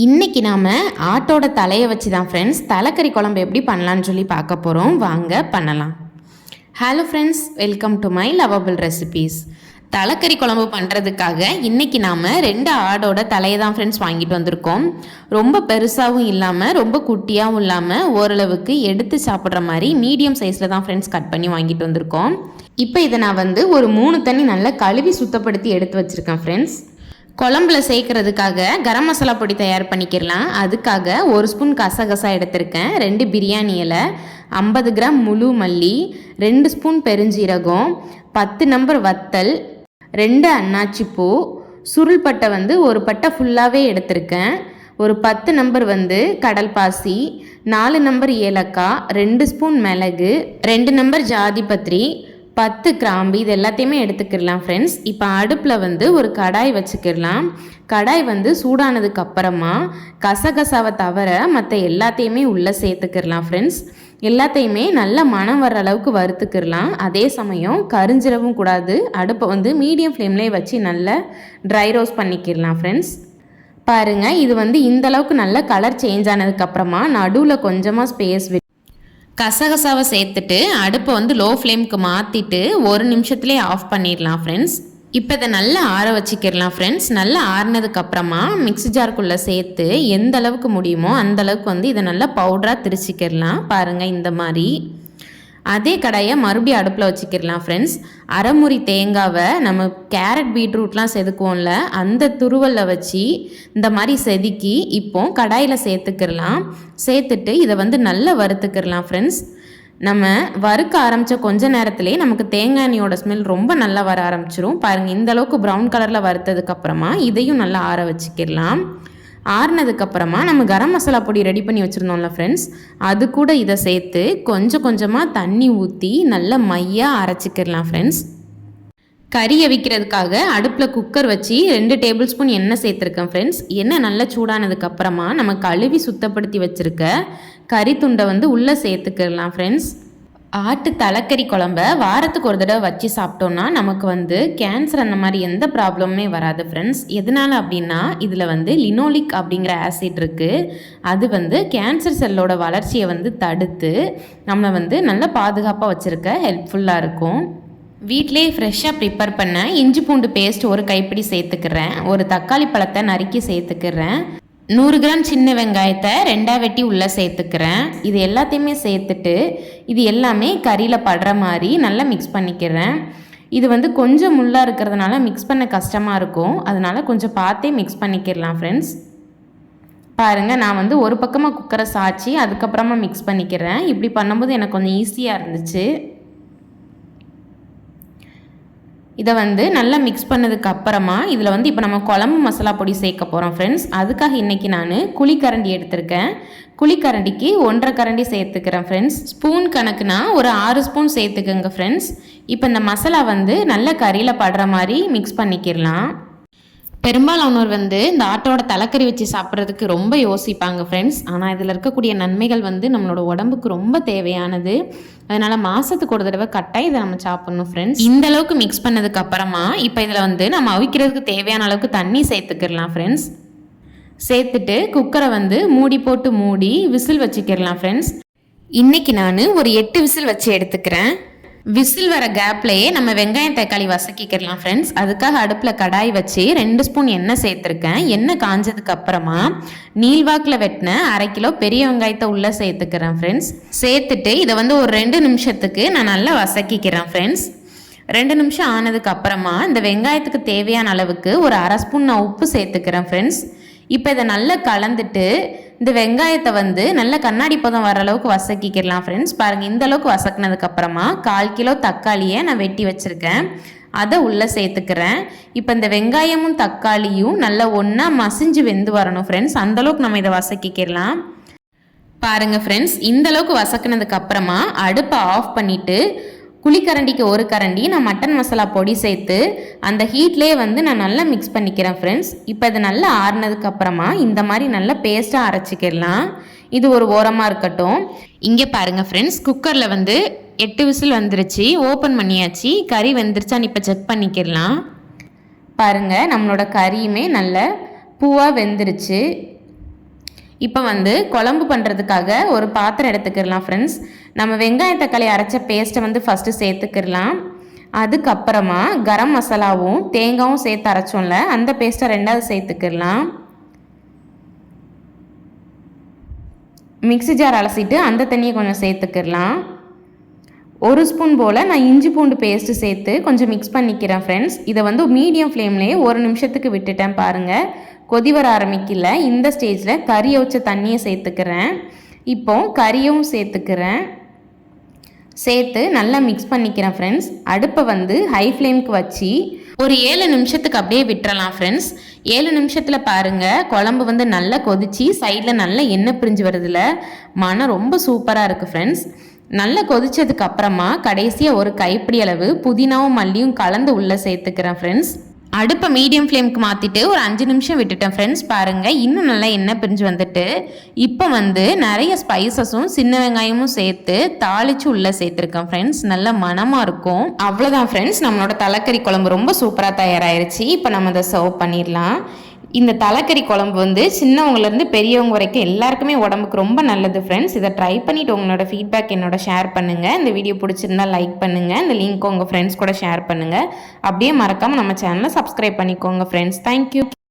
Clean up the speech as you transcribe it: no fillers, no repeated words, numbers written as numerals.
இன்றைக்கி நாம் ஆட்டோட தலையை வச்சு தான் ஃப்ரெண்ட்ஸ் தலைக்கறி குழம்பு எப்படி பண்ணலான்னு சொல்லி பார்க்க போகிறோம். வாங்க பண்ணலாம். Hello friends, welcome to my lovable recipes. தலைக்கறி குழம்பு பண்ணுறதுக்காக இன்றைக்கி நாம் 2 ஆடோட தலையை தான் ஃப்ரெண்ட்ஸ் வாங்கிட்டு வந்திருக்கோம். ரொம்ப பெருசாகவும் இல்லாமல் ரொம்ப குட்டியாகவும் இல்லாமல் ஓரளவுக்கு எடுத்து சாப்பிட்ற மாதிரி மீடியம் சைஸில் தான் ஃப்ரெண்ட்ஸ் கட் பண்ணி வாங்கிட்டு வந்திருக்கோம். இப்போ இதை நான் ஒரு 3 தண்ணி நல்லா கழுவி சுத்தப்படுத்தி எடுத்து வச்சுருக்கேன் ஃப்ரெண்ட்ஸ். குழம்புல சேர்க்கறதுக்காக கரம் மசாலா பொடி தயார் பண்ணிக்கிறலாம். அதுக்காக 1 ஸ்பூன் கசகசா எடுத்திருக்கேன், 2 பிரியாணி இலை, 50 கிராம் முழு மல்லி, 2 ஸ்பூன் பெருஞ்சீரகம், 10 நம்பர் வத்தல், 2 அன்னாச்சி பூ, சுருள் பட்டை 1 பட்டை ஃபுல்லாகவே எடுத்திருக்கேன், ஒரு 10 நம்பர் கடல் பாசி, 4 நம்பர் ஏலக்காய், 2 ஸ்பூன் மிளகு, 2 நம்பர் ஜாதி பத்திரி, 10 கிராம்பு, இது எல்லாத்தையுமே எடுத்துக்கிடலாம் ஃப்ரெண்ட்ஸ். இப்போ அடுப்பில் ஒரு கடாய் வச்சுக்கிடலாம். கடாய் சூடானதுக்கு அப்புறமா கசகசாவை தவிர மற்ற எல்லாத்தையுமே உள்ளே சேர்த்துக்கிடலாம் ஃப்ரெண்ட்ஸ். எல்லாத்தையுமே நல்ல மனம் வர்ற அளவுக்கு வறுத்துக்கிடலாம். அதே சமயம் கரிஞ்சிடவும் கூடாது. அடுப்பை மீடியம் ஃப்ளேம்லேயே வச்சு நல்லா ட்ரை ரோஸ்ட் பண்ணிக்கிடலாம் ஃப்ரெண்ட்ஸ். பாருங்கள், இது இந்த அளவுக்கு நல்ல கலர் சேஞ்ச் ஆனதுக்கப்புறமா நடுவில் கொஞ்சமாக ஸ்பேஸ் கசகசாவை சேர்த்துட்டு அடுப்பை லோ ஃப்ளேமுக்கு மாற்றிட்டு 1 நிமிஷத்துலேயே ஆஃப் பண்ணிடலாம் ஃப்ரெண்ட்ஸ். இப்போ இதை நல்லா ஆற வச்சுக்கிடலாம் ஃப்ரெண்ட்ஸ். நல்லா ஆறினதுக்கப்புறமா மிக்ஸி ஜாருக்குள்ளே சேர்த்து எந்த அளவுக்கு முடியுமோ அந்தளவுக்கு இதை நல்லா பவுடராக திரிச்சிக்கிடலாம். பாருங்கள், இந்த மாதிரி. அதே கடாயை மறுபடியும் அடுப்பில் வச்சுக்கிடலாம் ஃப்ரெண்ட்ஸ். அரைமுறி தேங்காவை நம்ம கேரட் பீட்ரூட்லாம் செதுக்குவோம்ல, அந்த துருவலில் வச்சு இந்த மாதிரி செதுக்கி இப்போ கடாயில் சேர்த்துக்கிடலாம். சேர்த்துட்டு இதை நல்லா வறுத்துக்கிடலாம் ஃப்ரெண்ட்ஸ். நம்ம வறுக்க ஆரம்பித்த கொஞ்ச நேரத்துலேயே நமக்கு தேங்காய் எண்ணெயோட ஸ்மெல் ரொம்ப நல்லா வர ஆரம்பிச்சிரும். பாருங்கள், இந்தளவுக்கு ப்ரௌன் கலரில் வறுத்ததுக்கப்புறமா இதையும் நல்லா ஆற வச்சுக்கிடலாம். ஆறுனதுக்கப்புறமா நம்ம கரம் மசாலா பொடி ரெடி பண்ணி வச்சுருந்தோம்ல ஃப்ரெண்ட்ஸ், அது கூட இதை சேர்த்து கொஞ்சம் கொஞ்சமாக தண்ணி ஊற்றி நல்லா மையாக அரைச்சிக்கிடலாம் ஃப்ரெண்ட்ஸ். கறி அவிக்கிறதுக்காக அடுப்பில் குக்கர் வச்சு 2 டேபிள் ஸ்பூன் எண்ணெய் சேர்த்துருக்கேன் ஃப்ரெண்ட்ஸ். எண்ணெய் நல்லா சூடானதுக்கப்புறமா நம்ம கழுவி சுத்தப்படுத்தி வச்சுருக்க கறி துண்டை உள்ளே சேர்த்துக்கிடலாம் ஃப்ரெண்ட்ஸ். ஆட்டு தலைக்கறி குழம்ப வாரத்துக்கு ஒரு தடவை வச்சு சாப்பிட்டோன்னா நமக்கு கேன்சர் அந்த மாதிரி எந்த ப்ராப்ளமுமே வராது ஃப்ரெண்ட்ஸ். எதனால் அப்படின்னா இதில் லினோலிக் அப்படிங்கிற ஆசிட் இருக்குது. அது கேன்சர் செல்லோட வளர்ச்சியை தடுத்து நம்மளை நல்லா பாதுகாப்பாக வச்சுருக்க ஹெல்ப்ஃபுல்லாக இருக்கும். வீட்டிலே ஃப்ரெஷ்ஷாக ப்ரிப்பேர் பண்ண இஞ்சி பூண்டு பேஸ்ட் 1 கைப்பிடி சேர்த்துக்கிறேன், 1 தக்காளி பழத்தை நறுக்கி சேர்த்துக்கிறேன், 100 கிராம் சின்ன வெங்காயத்தை 2ஆக வெட்டி உள்ளே சேர்த்துக்கிறேன். இது எல்லாத்தையுமே சேர்த்துட்டு இது எல்லாமே கறியில் படுற மாதிரி நல்லா மிக்ஸ் பண்ணிக்கிறேன். இது கொஞ்சம் முள்ளாக இருக்கிறதுனால மிக்ஸ் பண்ண கஷ்டமாக இருக்கும், அதனால் கொஞ்சம் பார்த்தே மிக்ஸ் பண்ணிக்கிறலாம் ஃப்ரெண்ட்ஸ். பாருங்கள், நான் ஒரு பக்கமாக குக்கரை சாய்ச்சி அதுக்கப்புறமா மிக்ஸ் பண்ணிக்கிறேன். இப்படி பண்ணும்போது எனக்கு கொஞ்சம் ஈஸியாக இருந்துச்சு. இதை நல்லா மிக்ஸ் பண்ணதுக்கு அப்புறமா இதில் இப்போ நம்ம குழம்பு மசாலா பொடி சேர்க்க போகிறோம் ஃப்ரெண்ட்ஸ். அதுக்காக இன்றைக்கி நான் குழிக்கரண்டி எடுத்திருக்கேன். குழிக்கரண்டிக்கு 1.5 கரண்டி சேர்த்துக்கிறேன் ஃப்ரெண்ட்ஸ். ஸ்பூன் கணக்குனா ஒரு 6 ஸ்பூன் சேர்த்துக்கோங்க ஃப்ரெண்ட்ஸ். இப்போ இந்த மசாலா நல்லா கறியில் படுற மாதிரி மிக்ஸ் பண்ணிக்கிடலாம். பெரும்பாலானோர் இந்த ஆட்டோட தலைக்கறி வச்சு சாப்பிட்றதுக்கு ரொம்ப யோசிப்பாங்க ஃப்ரெண்ட்ஸ். ஆனால் இதில் இருக்கக்கூடிய நன்மைகள் நம்மளோட உடம்புக்கு ரொம்ப தேவையானது. அதனால் மாதத்துக்கு ஒரு தடவை கட்டாயம் இதை நம்ம சாப்பிட்ணும் ஃப்ரெண்ட்ஸ். இந்த அளவுக்கு மிக்ஸ் பண்ணதுக்கு அப்புறமா இப்போ இதில் நம்ம அவிக்கிறதுக்கு தேவையான அளவுக்கு தண்ணி சேர்த்துக்கிடலாம் ஃப்ரெண்ட்ஸ். சேர்த்துட்டு குக்கரை மூடி போட்டு மூடி விசில் வச்சுக்கிடலாம் ஃப்ரெண்ட்ஸ். இன்றைக்கி நான் ஒரு 8 விசில் வச்சு எடுத்துக்கிறேன். விசில் வர கேப்லேயே நம்ம வெங்காயம் தக்காளி வசக்கிக்கலாம் ஃப்ரெண்ட்ஸ். அதுக்காக அடுப்பில் கடாய் வச்சு 2 ஸ்பூன் எண்ணெய் சேர்த்துருக்கேன். எண்ணெய் காஞ்சதுக்கு அப்புறமா நீள்வாக்கில் வெட்டின 1/2 கிலோ பெரிய வெங்காயத்தை உள்ளே சேர்த்துக்கிறேன் ஃப்ரெண்ட்ஸ். சேர்த்துட்டு இதை ஒரு 2 நிமிஷத்துக்கு நான் நல்லா வசக்கிக்கிறேன் ஃப்ரெண்ட்ஸ். 2 நிமிஷம் ஆனதுக்கு அப்புறமா இந்த வெங்காயத்துக்கு தேவையான அளவுக்கு ஒரு 1/2 ஸ்பூன் நான் உப்பு சேர்த்துக்கிறேன் ஃப்ரெண்ட்ஸ். இப்போ இதை நல்லா கலந்துட்டு இந்த வெங்காயத்தை நல்ல கண்ணாடி பதம் வர அளவுக்கு வசக்கிக்கலாம் ஃப்ரெண்ட்ஸ். பாருங்கள், இந்த அளவுக்கு வசக்கினதுக்கப்புறமா 1/4 கிலோ தக்காளியை நான் வெட்டி வச்சுருக்கேன், அதை உள்ளே சேர்த்துக்கிறேன். இப்போ இந்த வெங்காயமும் தக்காளியும் நல்லா ஒன்றா மசிஞ்சு வெந்து வரணும் ஃப்ரெண்ட்ஸ். அந்தளவுக்கு நம்ம இதை வசக்கிக்கலாம். பாருங்கள் ஃப்ரெண்ட்ஸ், இந்தளவுக்கு வசக்கினதுக்கப்புறமா அடுப்பை ஆஃப் பண்ணிவிட்டு குழிக்கரண்டிக்கு 1 கரண்டி நான் மட்டன் மசாலா பொடி சேர்த்து அந்த ஹீட்லேயே நான் நல்லா மிக்ஸ் பண்ணிக்கிறேன் ஃப்ரெண்ட்ஸ். இப்போ இது நல்லா ஆறுனதுக்கப்புறமா இந்த மாதிரி நல்லா பேஸ்ட்டாக அரைச்சிக்கிடலாம். இது ஒரு ஓரமாக இருக்கட்டும். இங்கே பாருங்கள் ஃப்ரெண்ட்ஸ், குக்கரில் 8 விசில் வந்துருச்சு, ஓப்பன் பண்ணியாச்சு. கறி வெந்துருச்சான்னு இப்போ செக் பண்ணிக்கிடலாம். பாருங்கள், நம்மளோட கறியுமே நல்ல பூவாக வெந்துருச்சு. இப்போ வந்து குழம்பு பண்ணுறதுக்காக ஒரு பாத்திரம் எடுத்துக்கிடலாம் ஃப்ரெண்ட்ஸ். நம்ம வெங்காய தக்காளி அரைச்ச பேஸ்ட்டை வந்து ஃபஸ்ட்டு சேர்த்துக்கிடலாம். அதுக்கப்புறமா கரம் மசாலாவும் தேங்காயும் சேர்த்து அரைச்சோம்ல அந்த பேஸ்ட்டை ரெண்டாவது சேர்த்துக்கிடலாம். மிக்ஸி ஜார் அலசிட்டு அந்த தண்ணியை கொஞ்சம் சேர்த்துக்கிடலாம். 1 ஸ்பூன் போல் நான் இஞ்சி பூண்டு பேஸ்ட்டு சேர்த்து கொஞ்சம் மிக்ஸ் பண்ணிக்கிறேன் ஃப்ரெண்ட்ஸ். இதை வந்து மீடியம் ஃப்ளேம்லேயே 1 நிமிஷத்துக்கு விட்டுட்டேன் பாருங்கள். கொதி வர ஆரம்பிக்கல. இந்த ஸ்டேஜில் கறியை வச்ச தண்ணியை சேர்த்துக்கிறேன். இப்போ கறியும் சேர்த்துக்கிறேன். சேர்த்து நல்லா மிக்ஸ் பண்ணிக்கிறேன் ஃப்ரெண்ட்ஸ். அடுப்பை வந்து ஹை ஃப்ளேமுக்கு வச்சு ஒரு 7 நிமிஷத்துக்கு அப்படியே விட்டுறலாம் ஃப்ரெண்ட்ஸ். 7 நிமிஷத்தில் பாருங்கள் குழம்பு வந்து நல்லா கொதிச்சு சைடில் நல்லா எண்ணெய் பிரிஞ்சு வருதுல, மனம் ரொம்ப சூப்பராக இருக்குது ஃப்ரெண்ட்ஸ். நல்லா கொதிச்சதுக்கு அப்புறமா கடைசியாக ஒரு கைப்பிடி அளவு புதினாவும் மல்லியும் கலந்து உள்ளே சேர்த்துக்கிறேன் ஃப்ரெண்ட்ஸ். அடுப்பை மீடியம் ஃப்ளேமுக்கு மாற்றிட்டு ஒரு 5 நிமிஷம் விட்டுட்டேன் ஃப்ரெண்ட்ஸ். பாருங்கள் இன்னும் நல்லா எண்ணெய் பிரிஞ்சு வந்துட்டு இப்போ வந்து நிறைய ஸ்பைசஸும் சின்ன வெங்காயமும் சேர்த்து தாளித்து உள்ளே சேர்த்துருக்கேன் ஃப்ரெண்ட்ஸ். நல்ல மணமாக இருக்கும். அவ்வளோதான் ஃப்ரெண்ட்ஸ், நம்மளோட தலைக்கறி குழம்பு ரொம்ப சூப்பராக தயாராகிருச்சு. இப்போ நம்ம அதை சர்வ் பண்ணிடலாம். இந்த தலைக்கறி குழம்பு வந்து சின்னவங்கலேருந்து பெரியவங்க வரைக்கும் எல்லாருக்குமே உடம்புக்கு ரொம்ப நல்லது ஃப்ரெண்ட்ஸ். இதை ட்ரை பண்ணிவிட்டு உங்களோட ஃபீட்பேக் என்னோட ஷேர் பண்ணுங்கள். இந்த வீடியோ பிடிச்சிருந்தா லைக் பண்ணுங்கள். இந்த லிங்க் உங்கள் ஃப்ரெண்ட்ஸ் கூட ஷேர் பண்ணுங்கள். அப்படியே மறக்காமல் நம்ம சேனலை சப்ஸ்கிரைப் பண்ணிக்கோங்க ஃப்ரெண்ட்ஸ். தேங்க்யூ.